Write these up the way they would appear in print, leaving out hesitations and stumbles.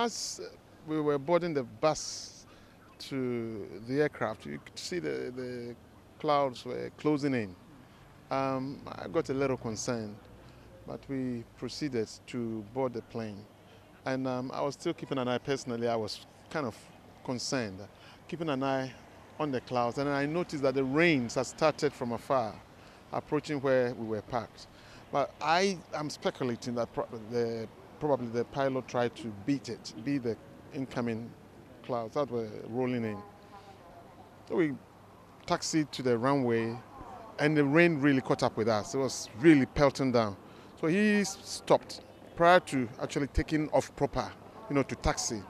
as we were boarding the bus to the aircraft, you could see the clouds were closing in. I got a little concerned, but we proceeded to board the plane. And I was still keeping an eye, personally, I was kind of concerned, keeping an eye on the clouds. And I noticed that the rains had started from afar, approaching where we were parked. But I am speculating that probably the pilot tried to beat the incoming clouds that were rolling in. So we taxied to the runway, and the rain really caught up with us. It was really pelting down. So he stopped prior to actually taking off proper, to taxi.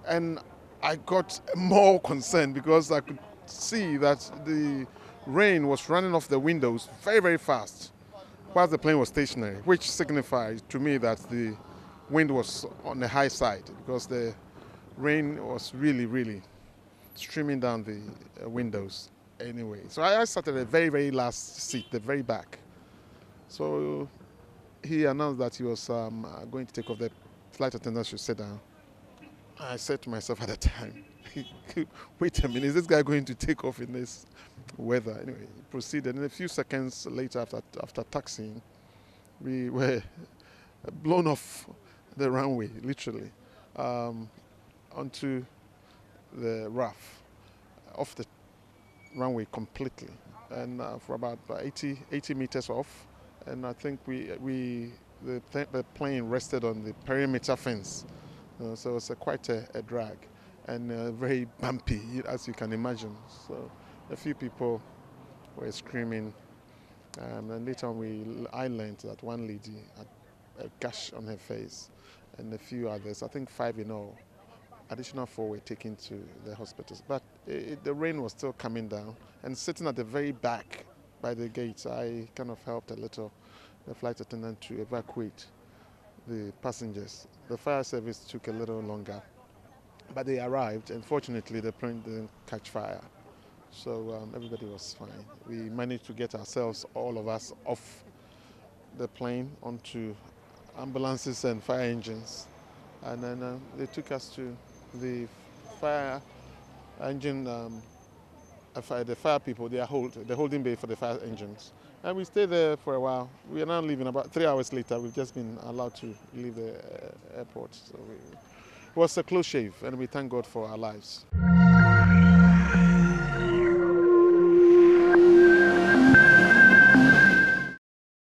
And I got more concerned because I could see that the rain was running off the windows very, very fast whilst the plane was stationary, which signified to me that the wind was on the high side because the rain was really, really streaming down the windows anyway. So I sat at the very, very last seat, the very back. So he announced that he was going to take off. The flight attendant should sit down. I said to myself at the time, wait a minute, is this guy going to take off in this weather? Anyway, he proceeded. And a few seconds later, after taxiing, we were blown off the runway, literally, onto the RAF, off the runway completely, and for about 80 meters off. And I think the plane rested on the perimeter fence. So it was quite a drag and very bumpy, as you can imagine. So a few people were screaming. And later on, I learned that one lady had a gash on her face, and a few others, I think 5 in all. Additional 4 were taken to the hospitals. But the rain was still coming down, and sitting at the very back by the gates, I kind of helped a little the flight attendant to evacuate the passengers. The fire service took a little longer, but they arrived, and fortunately the plane didn't catch fire. So everybody was fine. We managed to get ourselves, all of us, off the plane onto ambulances and fire engines. And then they took us to the fire engine, the fire people, the holding bay for the fire engines. And we stayed there for a while. We are now leaving. About 3 hours later, we've just been allowed to leave the airport. So it was a close shave, and we thank God for our lives.